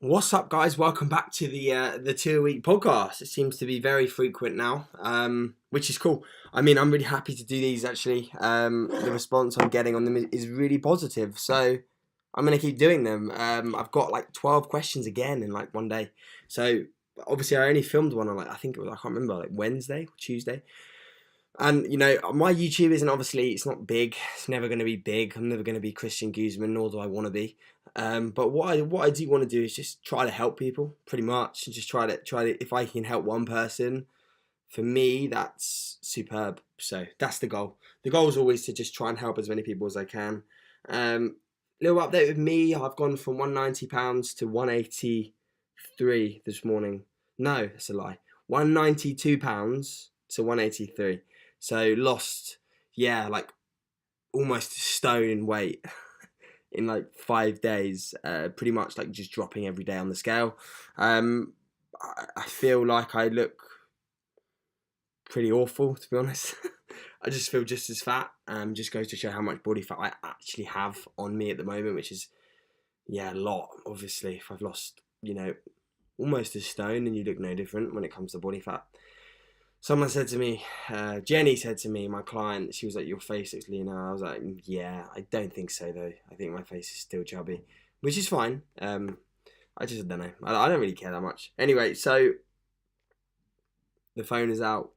What's up, guys? Welcome back to the 2 a week podcast. It seems to be very frequent now, which is cool. I mean, I'm really happy to do these. Actually, the response I'm getting on them is really positive. So I'm gonna keep doing them. I've got like 12 questions again in like one day. So obviously, I only filmed one on I think it was, I can't remember, like Wednesday or Tuesday. And my YouTube isn't, obviously, it's not big. It's never going to be big. I'm never going to be Christian Guzman, nor do I want to be. But what I do want to do is just try to help people, pretty much, and just try to. If I can help one person, for me, that's superb. So that's the goal. The goal is always to just try and help as many people as I can. Little update with me. I've gone from £190 to 183 this morning. No, that's a lie. £192 to 183. So lost, yeah, like almost a stone in weight in like 5 days. Pretty much like just dropping every day on the scale. I feel like I look pretty awful, to be honest. I just feel just as fat. Just goes to show how much body fat I actually have on me at the moment, which is, yeah, a lot. Obviously, if I've lost, almost a stone, and you look no different when it comes to body fat. Someone said to me, Jenny said to me, my client, she was like, your face looks leaner. I was like, yeah, I don't think so though. I think my face is still chubby, which is fine. I just don't know. I don't really care that much. Anyway, so the phone is out.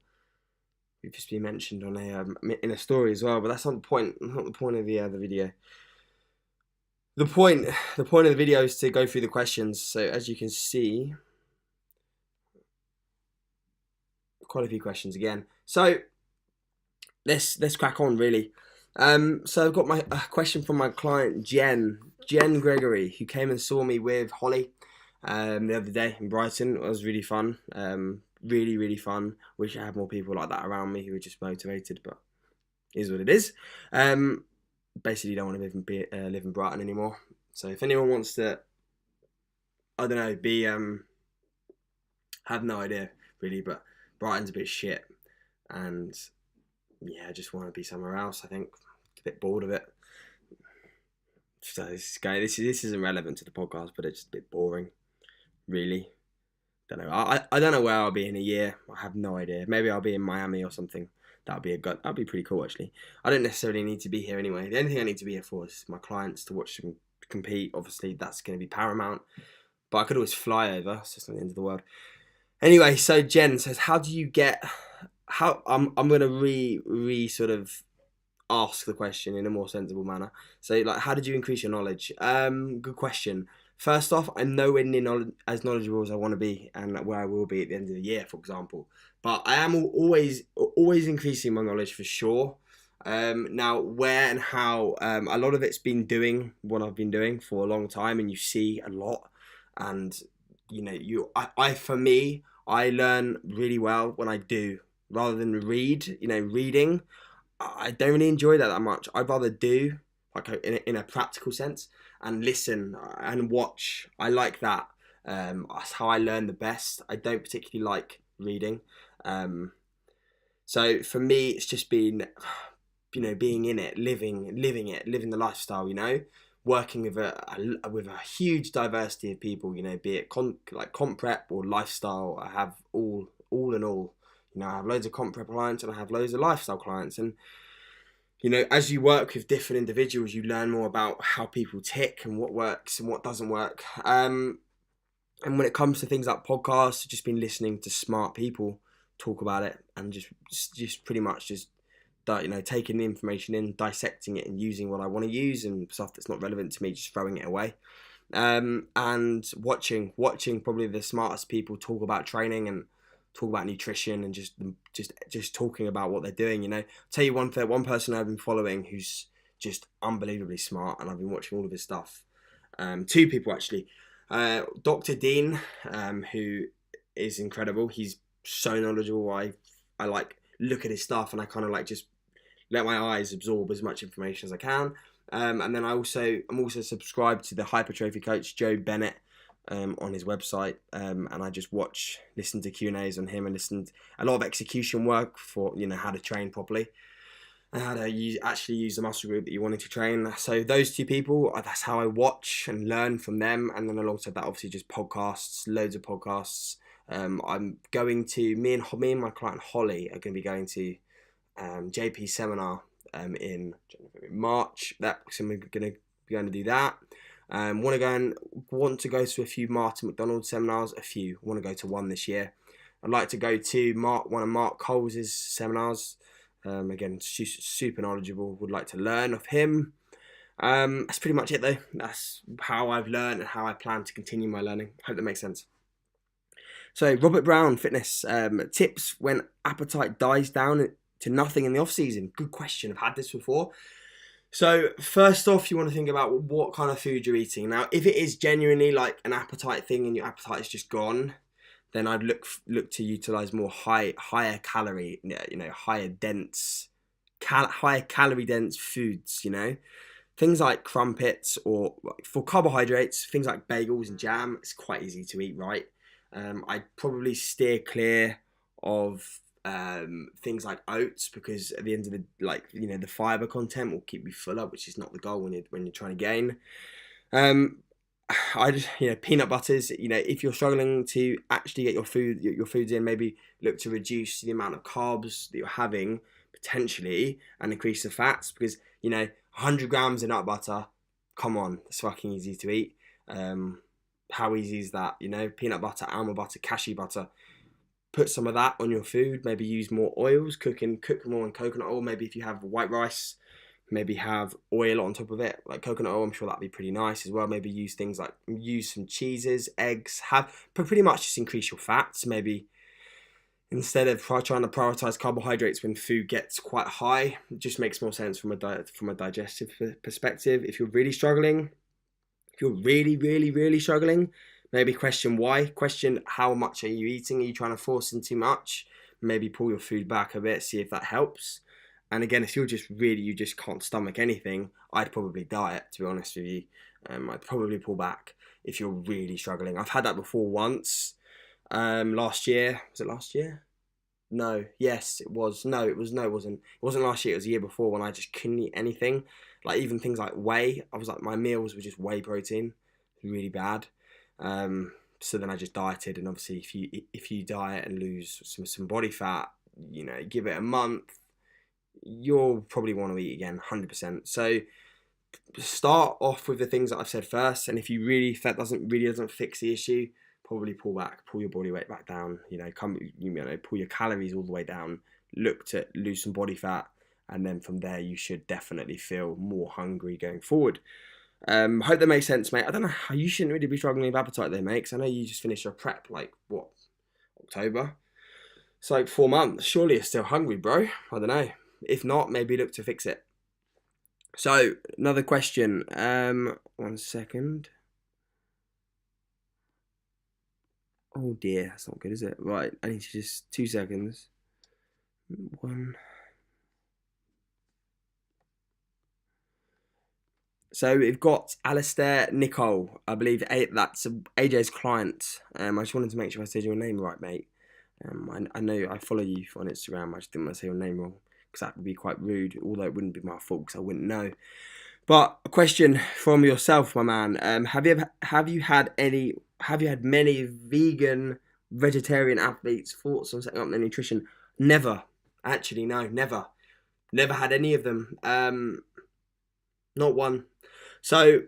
We've just been mentioned on in a story as well, but that's not the point. Not the point of the video. The point of the video is to go through the questions. So as you can see, quite a few questions again. So let's crack on, really. So I've got my question from my client Jen Gregory, who came and saw me with Holly the other day in Brighton. It was really fun. Really fun. Wish I had more people like that around me who were just motivated, but it is what it is. Basically don't want to live in Brighton anymore. So if anyone wants to, I don't know, have no idea really, but Brighton's a bit shit, and yeah, I just want to be somewhere else. I think a bit bored of it. So this isn't relevant to the podcast, but it's just a bit boring, really. Don't know. I don't know where I'll be in a year. I have no idea. Maybe I'll be in Miami or something. That'd be pretty cool, actually. I don't necessarily need to be here anyway. The only thing I need to be here for is my clients, to watch them compete. Obviously, that's going to be paramount. But I could always fly over, so it's not the end of the world. Anyway, so Jen says, how do you get... I'm going to sort of ask the question in a more sensible manner. So, like, how did you increase your knowledge? Good question. First off, I'm nowhere near as knowledgeable as I want to be, and where I will be at the end of the year, for example. But I am always increasing my knowledge, for sure. Now, where and how, a lot of it's been doing what I've been doing for a long time, and you see a lot. And for me, I learn really well when I do, rather than read. Reading, I don't really enjoy that much. I'd rather do, like, in a practical sense, and listen and watch. I like that. That's how I learn the best. I don't particularly like reading. So for me, it's just been, being in it, living the lifestyle. Working with a huge diversity of people. Be it comp prep or lifestyle. I have all in all. I have loads of comp prep clients, and I have loads of lifestyle clients. And as you work with different individuals, you learn more about how people tick and what works and what doesn't work. And when it comes to things like podcasts, I've just been listening to smart people talk about it, and just pretty much just taking the information in, dissecting it, and using what I want to use, and stuff that's not relevant to me, just throwing it away. And watching probably the smartest people talk about training and talk about nutrition, and just talking about what they're doing. Tell you one person I've been following who's just unbelievably smart, and I've been watching all of his stuff. Two people, actually. Dr. Dean, who is incredible. He's so knowledgeable. I like look at his stuff, and I kind of like just let my eyes absorb as much information as I can. And then I'm also subscribed to the hypertrophy coach Joe Bennett on his website, and I just listen to Q&As on him, and listen to a lot of execution work for how to train properly. and how to actually use the muscle group that you wanted to train. So those two people, that's how I watch and learn from them. And then alongside that, obviously just podcasts, loads of podcasts. I'm going to, me and my client Holly are going to be going to JP seminar in March. So we're going to be going to do that. Want to go to a few Martin McDonald seminars. Want to go to one this year. I'd like to go to one of Mark Coles's seminars. Again, super knowledgeable. Would like to learn of him. That's pretty much it though. That's how I've learned and how I plan to continue my learning. Hope that makes sense. So Robert Brown, fitness tips when appetite dies down to nothing in the off season. Good question. I've had this before. So first off, you want to think about what kind of food you're eating. Now, if it is genuinely like an appetite thing and your appetite is just gone, then I'd look to utilize more higher calorie, higher calorie dense foods. Things like crumpets, or for carbohydrates, things like bagels and jam. It's quite easy to eat, right? I'd probably steer clear of things like oats, because at the end of the fiber content will keep you fuller, which is not the goal when you're trying to gain. Peanut butters. If you're struggling to actually get your foods in, maybe look to reduce the amount of carbs that you're having potentially and increase the fats, because 100 grams of nut butter, come on, it's fucking easy to eat. How easy is that? Peanut butter, almond butter, cashew butter. Put some of that on your food. Maybe use more oils. Cook more in coconut oil. Maybe if you have white rice, maybe have oil on top of it, like coconut oil. I'm sure that'd be pretty nice as well. Maybe use some cheeses, eggs. Pretty much just increase your fats. Maybe instead of trying to prioritize carbohydrates when food gets quite high, it just makes more sense from a digestive perspective. If you're really struggling, really struggling, maybe question why. Question how much are you eating? Are you trying to force in too much? Maybe pull your food back a bit, see if that helps. And again, if you just can't stomach anything, I'd probably diet, to be honest with you. I'd probably pull back if you're really struggling. I've had that before once. Last year. Was it last year? No. Yes, it was. No, it wasn't. It wasn't last year. It was the year before, when I just couldn't eat anything. Like even things like whey. I was like, my meals were just whey protein. Really bad. So then I just dieted, and obviously if you diet and lose some body fat, give it a month, you'll probably want to eat again, 100%. So start off with the things that I've said first, and if that doesn't fix the issue, probably pull your body weight back down. Pull your calories all the way down. Look to lose some body fat, and then from there you should definitely feel more hungry going forward. Hope that makes sense, mate. I don't know how you shouldn't really be struggling with appetite though, mate, because I know you just finished your prep, October? It's like 4 months. Surely you're still hungry, bro. I don't know. If not, maybe look to fix it. So, another question. 1 second. Oh dear, that's not good, is it? Right, I need to just 2 seconds. 1. So we've got Alistair Nicole. I believe that's AJ's client. I just wanted to make sure I said your name right, mate. I know I follow you on Instagram. I just didn't want to say your name wrong, because that would be quite rude, although it wouldn't be my fault because I wouldn't know. But a question from yourself, my man. Have you had many vegan, vegetarian athletes' thoughts on setting up their nutrition? Never. Actually, no, never. Never had any of them. Not one. So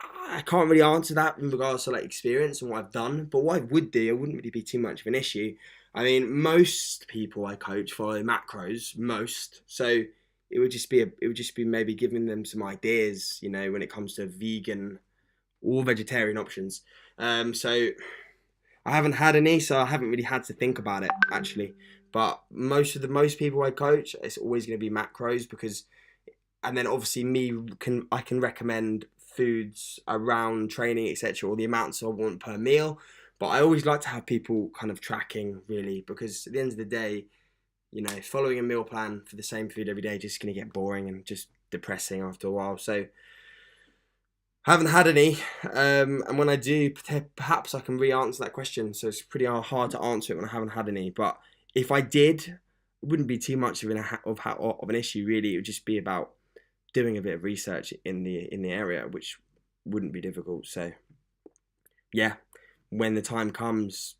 I can't really answer that in regards to experience and what I've done. But what I would do, it wouldn't really be too much of an issue. I mean, most people I coach follow macros. So it would just be maybe giving them some ideas, when it comes to vegan or vegetarian options. So I haven't had any, so I haven't really had to think about it actually. But most people I coach, it's always going to be macros, because, and then obviously I can recommend foods around training, etc., or the amounts I want per meal. But I always like to have people kind of tracking, really, because at the end of the day, following a meal plan for the same food every day is just going to get boring and just depressing after a while. So I haven't had any, and when I do, perhaps I can re-answer that question. So it's pretty hard to answer it when I haven't had any. But if I did, wouldn't be too much of an issue really. It would just be about doing a bit of research in the area, which wouldn't be difficult. So yeah, when the time comes,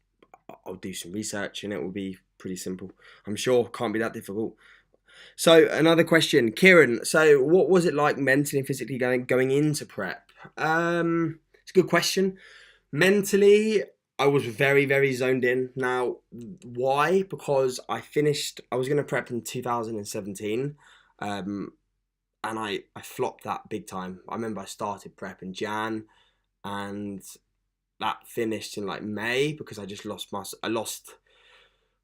I'll do some research and it will be pretty simple. I'm sure can't be that difficult. So another question, Kieran. So what was it like mentally and physically going into prep? It's a good question. Mentally, I was very, very zoned in. Now, why? Because I was going to prep in 2017, and I flopped that big time. I remember I started prep in Jan, and that finished in like May because I lost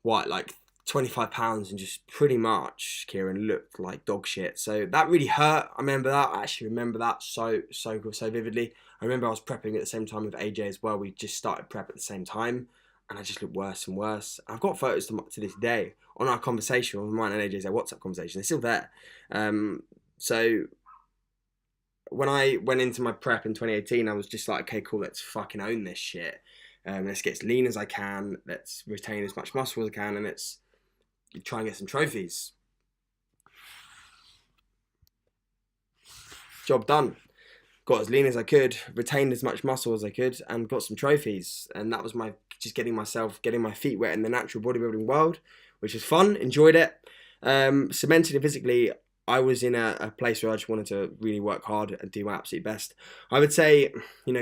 what, like 25 pounds, and just pretty much, Kieran, looked like dog shit. So that really hurt. I remember that. I actually remember that so vividly. I remember I was prepping at the same time with AJ as well. We just started prep at the same time, and I just looked worse and worse. I've got photos to this day on our conversation, on mine and AJ's WhatsApp conversation. They're still there. So when I went into my prep in 2018, I was just like, okay, cool, let's fucking own this shit. Let's get as lean as I can. Let's retain as much muscle as I can, and let's try and get some trophies. Job done. Got as lean as I could, retained as much muscle as I could, and got some trophies. And that was just getting my feet wet in the natural bodybuilding world, which was fun. Enjoyed it. So mentally and physically, I was in a place where I just wanted to really work hard and do my absolute best. I would say,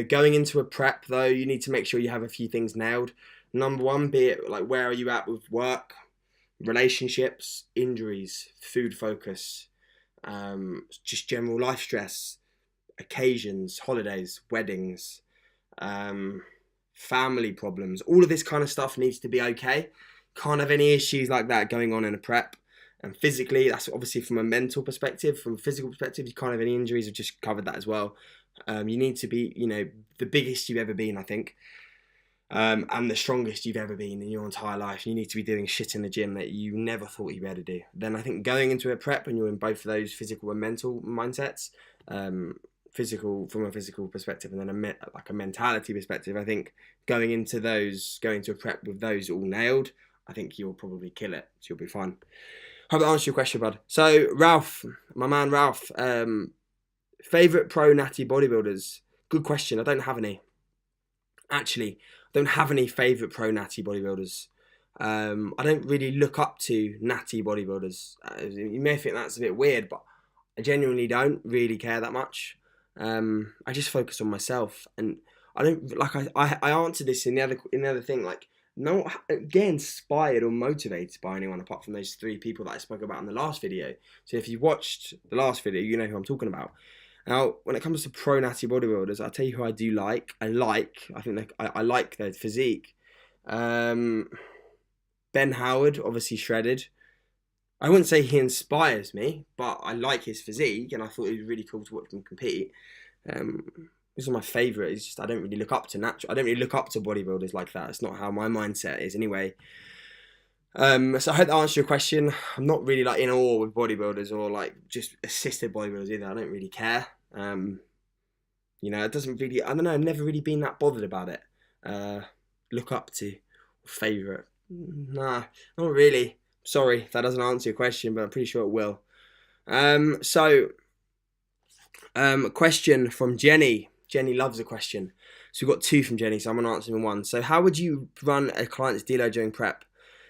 going into a prep though, you need to make sure you have a few things nailed. Number one, be it like, where are you at with work, relationships, injuries, food focus, just general life stress, occasions, holidays, weddings, family problems. All of this kind of stuff needs to be okay. Can't have any issues like that going on in a prep. And physically, that's obviously from a mental perspective. From a physical perspective, you can't have any injuries. I've just covered that as well. You need to be, the biggest you've ever been, I think. And the strongest you've ever been in your entire life. You need to be doing shit in the gym that you never thought you'd be able to do. Then I think going into a prep and you're in both of those physical and mental mindsets, physical from a physical perspective, and then a mentality perspective, I think going into a prep with those all nailed, I think you'll probably kill it. So you'll be fine. Hope that answers your question, bud. So Ralph, my man Ralph, favourite pro natty bodybuilders? Good question. I don't have any. Actually, I don't have any favourite pro natty bodybuilders. I don't really look up to natty bodybuilders. You may think that's a bit weird, but I genuinely don't really care that much. I just focus on myself, and I don't like. I answered this in the other thing. Like, not get inspired or motivated by anyone apart from those 3 people that I spoke about in the last video. So if you watched the last video, you know who I'm talking about. Now, when it comes to pro natty bodybuilders, I'll tell you who I do like. I like their physique. Ben Howard, obviously shredded. I wouldn't say he inspires me, but I like his physique, and I thought it was really cool to watch him compete. This is my favourite. It's just I don't really look up to bodybuilders like that. It's not how my mindset is anyway. So I hope that answers your question. I'm not really like in awe with bodybuilders or like just assisted bodybuilders either. I don't really care. It doesn't really. I don't know. I've never really been that bothered about it. Look up to, favourite? Nah, not really. Sorry if that doesn't answer your question, but I'm pretty sure it will. Question from Jenny. Jenny loves a question. So we've got 2 from Jenny, so I'm going to answer them in one. So how would you run a client's deload during prep?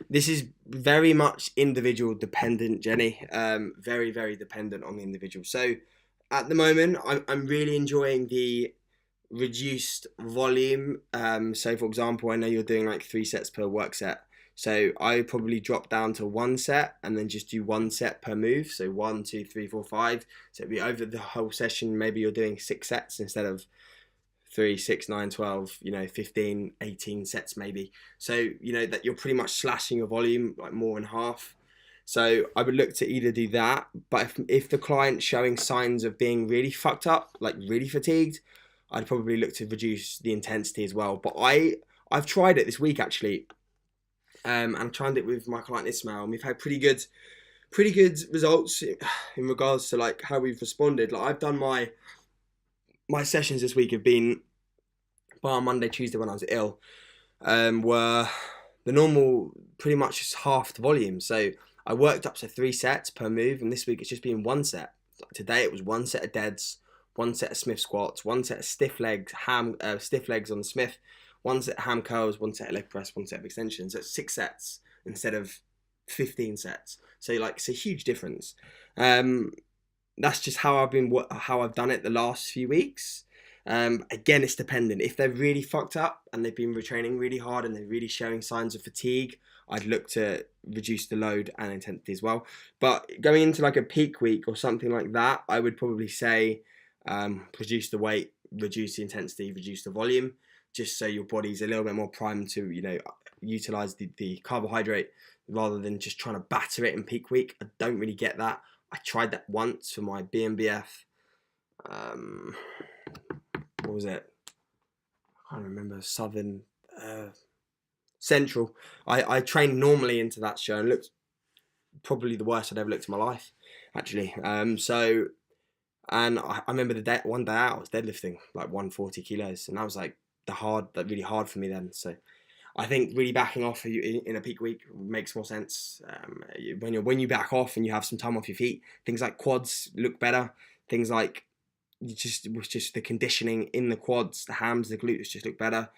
This is very much individual dependent, Jenny. Very, very dependent on the individual. So at the moment, I'm really enjoying the reduced volume. So for example, I know you're doing like 3 sets per work set. So I probably drop down to 1 set and then just do 1 set per move. So 1, 2, 3, 4, 5. So it'd be over the whole session. Maybe you're doing 6 sets instead of 3, 6, 9, 12, 15, 18 sets maybe. So, that you're pretty much slashing your volume like more than half. So I would look to either do that, but if the client's showing signs of being really fucked up, like really fatigued, I'd probably look to reduce the intensity as well. But I've tried it this week actually. And I tried it with my client Ismail, and we've had pretty good results in regards to like how we've responded. Like I've done my sessions this week have been, bar Monday, Tuesday when I was ill, were the normal, pretty much just half the volume. So I worked up to 3 sets per move, and this week it's just been 1 set. Today it was 1 set of deads, 1 set of Smith squats, 1 set of stiff legs on the Smith, 1 set of ham curls, 1 set of leg press, 1 set of extensions. So it's 6 sets instead of 15 sets. So like it's a huge difference. That's just how I've done it the last few weeks. Again, it's dependent. If they're really fucked up and they've been retraining really hard and they're really showing signs of fatigue, I'd look to reduce the load and intensity as well. But going into like a peak week or something like that, I would probably say reduce the weight, reduce the intensity, reduce the volume, just so your body's a little bit more primed to, utilize the carbohydrate rather than just trying to batter it in peak week. I don't really get that. I tried that once for my BMBF. What was it? I can't remember. Southern Central. I trained normally into that show and looked probably the worst I'd ever looked in my life, actually. And I remember one day out I was deadlifting like 140 kilos, and that was like really hard for me then. So I think really backing off in a peak week makes more sense. When you back off and you have some time off your feet, things like quads look better. Things like just the conditioning in the quads, the hams, the glutes just look better.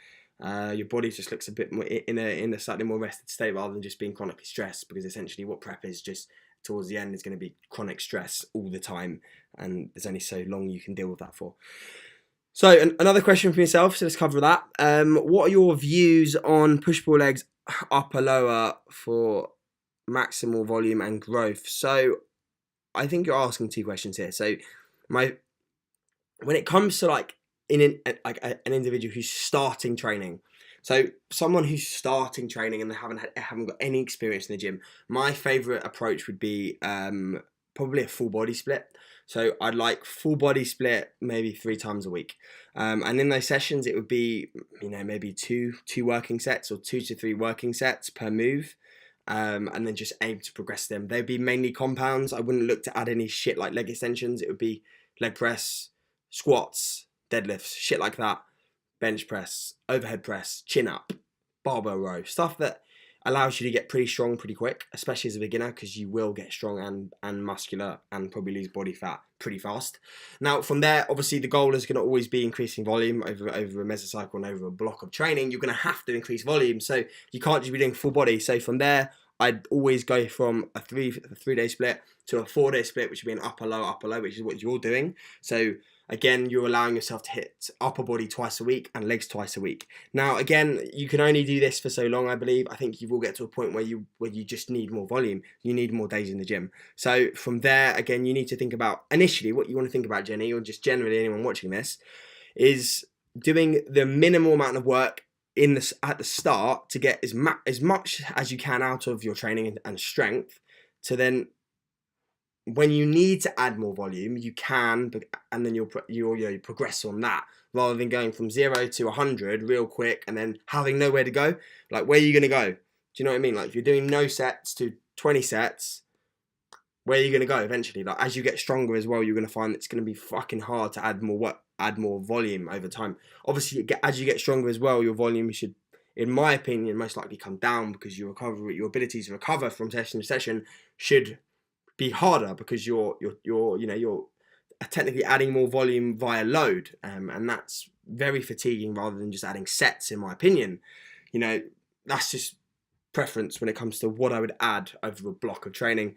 Your body just looks a bit more in a slightly more rested state rather than just being chronically stressed, because essentially what prep is just towards the end is going to be chronic stress all the time, and there's only so long you can deal with that for. So another question for yourself, so let's cover that. What are your views on push-pull legs upper lower for maximal volume and growth? So I think you're asking 2 questions here. So when it comes to like an individual who's starting training, so someone who's starting training and they haven't got any experience in the gym, my favorite approach would be probably a full body split. So I'd like full body split maybe 3 times a week, and in those sessions it would be maybe two working sets or 2 to 3 working sets per move. And then just aim to progress them. They'd be mainly compounds. I wouldn't look to add any shit like leg extensions. It would be leg press, squats, deadlifts, shit like that, bench press, overhead press, chin up, barbell row, stuff that allows you to get pretty strong pretty quick, especially as a beginner, because you will get strong and muscular and probably lose body fat pretty fast. Now from there, obviously the goal is going to always be increasing volume over a mesocycle and over a block of training. You're going to have to increase volume, so you can't just be doing full body. So from there, I'd always go from a 3-day split to a 4-day split, which would be an upper low, which is what you're doing. So again, you're allowing yourself to hit upper body twice a week and legs twice a week. Now, again, you can only do this for so long, I believe. I think you will get to a point where you just need more volume. You need more days in the gym. So from there, again, you need to think about, initially, what you want to think about, Jenny, or just generally anyone watching this, is doing the minimal amount of work at the start to get as much as you can out of your training and strength, to then when you need to add more volume, you can, and then you'll progress on that, rather than going from 0 to 100 real quick and then having nowhere to go. Like, where are you going to go? Do you know what I mean? Like, if you're doing no sets to 20 sets, where are you going to go eventually? Like, as you get stronger as well, you're going to find it's going to be fucking hard to add more volume over time. Obviously, as you get stronger as well, your volume should, in my opinion, most likely come down, because your ability to recover from session to session should be harder, because you're technically adding more volume via load, and that's very fatiguing rather than just adding sets, in my opinion. That's just preference when it comes to what I would add over a block of training.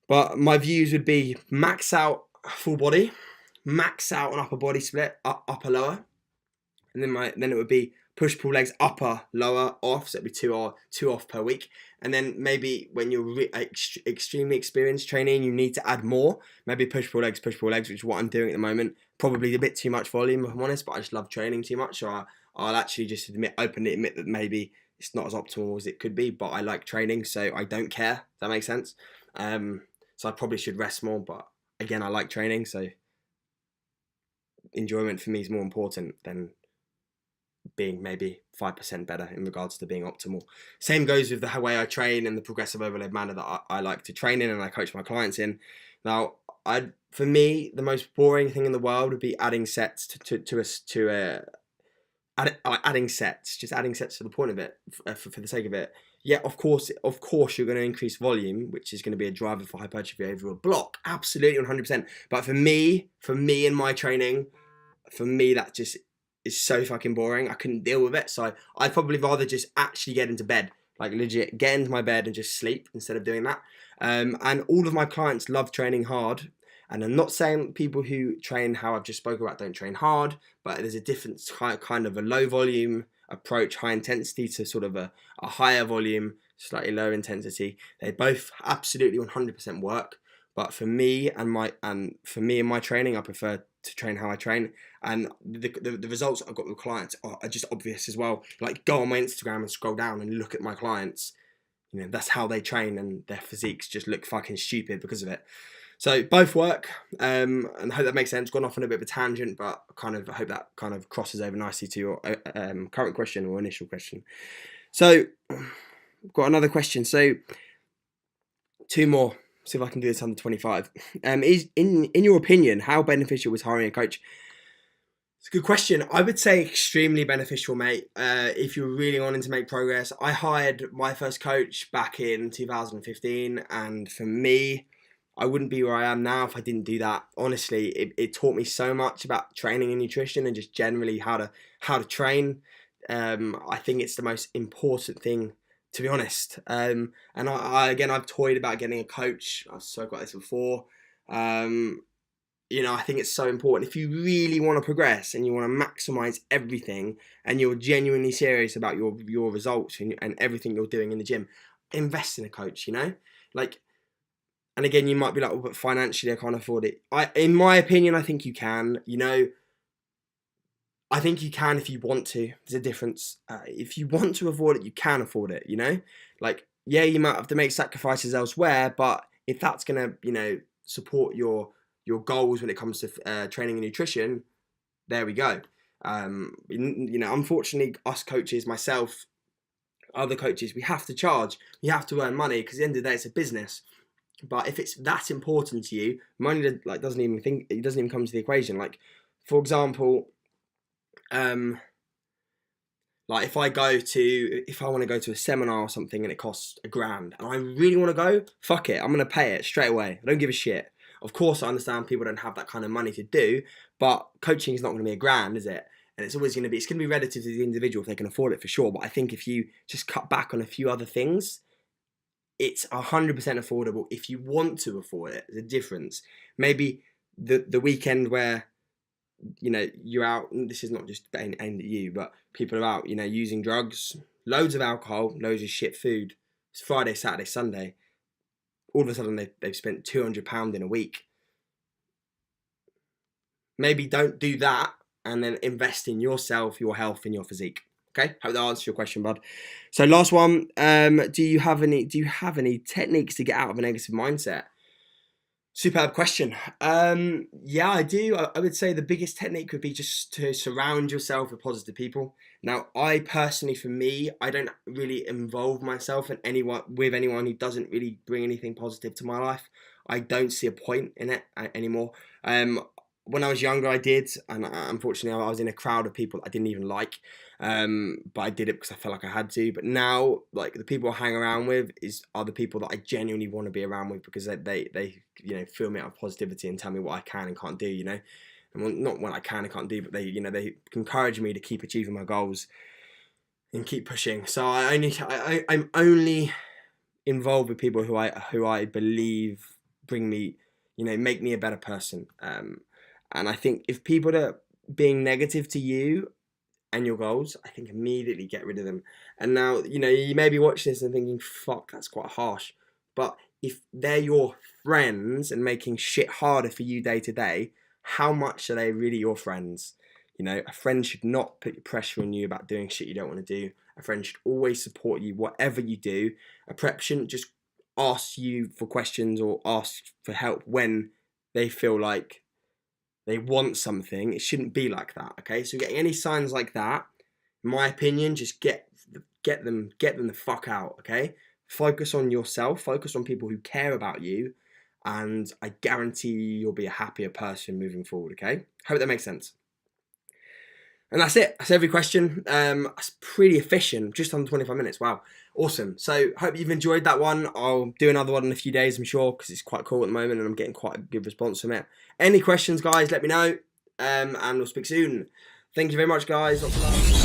But my views would be max out full body, max out an upper body split, upper lower, and then it would be push pull legs upper lower off, so it'd be two off per week. And then maybe when you're extremely experienced training, you need to add more. Maybe push pull legs, which is what I'm doing at the moment. Probably a bit too much volume, if I'm honest, but I just love training too much. So I'll actually just openly admit that maybe it's not as optimal as it could be, but I like training, so I don't care. Does that make sense? So I probably should rest more, but again, I like training, so enjoyment for me is more important than being maybe 5% better in regards to being optimal. Same goes with the way I train and the progressive overload manner that I like to train in and I coach my clients in. Now, for me, the most boring thing in the world would be adding sets adding sets, just adding sets for the point of it, for the sake of it. Yeah, of course, you're going to increase volume, which is going to be a driver for hypertrophy over a block. Absolutely, 100%. But for me in my training, for me, that just is so fucking boring. I couldn't deal with it. So I'd probably rather just actually get into bed, like legit get into my bed and just sleep instead of doing that. And all of my clients love training hard. And I'm not saying people who train how I've just spoke about don't train hard, but there's a different kind of a low volume approach, high intensity, to sort of a higher volume, slightly lower intensity. They both absolutely 100% work. But for me and my training, I prefer to train how I train, and the results I've got with clients are just obvious as well. Like, go on my Instagram and scroll down and look at my clients. You know, that's how they train, and their physiques just look fucking stupid because of it. So both work, and I hope that makes sense. Gone off on a bit of a tangent, but I hope that kind of crosses over nicely to your current question or initial question. So, got another question. So, two more. See if I can do this under 25. Is in your opinion, how beneficial was hiring a coach? It's a good question. I would say extremely beneficial, mate. If you're really wanting to make progress, I hired my first coach back in 2015, and for me, I wouldn't be where I am now if I didn't do that. Honestly, it taught me so much about training and nutrition, and just generally how to train. I think it's the most important thing, to be honest. And I've toyed about getting a coach. I've spoken about this before. I think it's so important. If you really want to progress and you want to maximize everything, and you're genuinely serious about your results and everything you're doing in the gym, invest in a coach. Like, and again, you might be like, oh, but financially I can't afford it. In my opinion, I think you can. I think you can if you want to. There's a difference. If you want to afford it, you can afford it. Like, yeah, you might have to make sacrifices elsewhere, but if that's gonna, support your goals when it comes to training and nutrition, there we go. Unfortunately, us coaches, myself, other coaches, we have to charge. We have to earn money because at the end of the day, it's a business. But if it's that important to you, money doesn't even come to the equation. Like, for example, like if I want to go to a seminar or something and it costs $1,000 and I really want to go, fuck it, I'm gonna pay it straight away. I don't give a shit. Of course, I understand people don't have that kind of money to do, but coaching is not going to be $1,000, is it? And it's going to be relative to the individual if they can afford it, for sure. But I think if you just cut back on a few other things, it's 100% affordable if you want to afford it. There's a difference. Maybe the weekend where you're out. This is not just aimed at you, but people are out, using drugs, loads of alcohol, loads of shit food. It's Friday, Saturday, Sunday. All of a sudden they've spent £200 in a week. Maybe don't do that, and then invest in yourself, your health, and your physique. Okay, hope that answers your question, bud. So last one, do you have any techniques to get out of a negative mindset? Superb question. Yeah, I do. I would say the biggest technique would be just to surround yourself with positive people. Now, I personally, for me, I don't really involve myself with anyone who doesn't really bring anything positive to my life. I don't see a point in it anymore. When I was younger, I did, and unfortunately, I was in a crowd of people I didn't even like. But I did it because I felt like I had to. But now, like, the people I hang around with are the people that I genuinely want to be around with, because they fill me up with positivity and tell me what I can and can't do. And not what I can and can't do, but they encourage me to keep achieving my goals and keep pushing. So I'm only involved with people who I believe bring me, make me a better person. And I think if people are being negative to you and your goals, I think immediately get rid of them. And now, you may be watching this and thinking, fuck, that's quite harsh. But if they're your friends and making shit harder for you day to day, how much are they really your friends? A friend should not put pressure on you about doing shit you don't want to do. A friend should always support you, whatever you do. A prep shouldn't just ask you for questions or ask for help when they feel like they want something. It shouldn't be like that, okay? So getting any signs like that, in my opinion, just get them the fuck out, okay? Focus on yourself, focus on people who care about you, and I guarantee you'll be a happier person moving forward, okay? Hope that makes sense. And that's it. That's every question. That's pretty efficient. Just under 25 minutes. Wow. Awesome. So hope you've enjoyed that one. I'll do another one in a few days, I'm sure, because it's quite cool at the moment and I'm getting quite a good response from it. Any questions, guys, let me know. And we'll speak soon. Thank you very much, guys. Lots of love.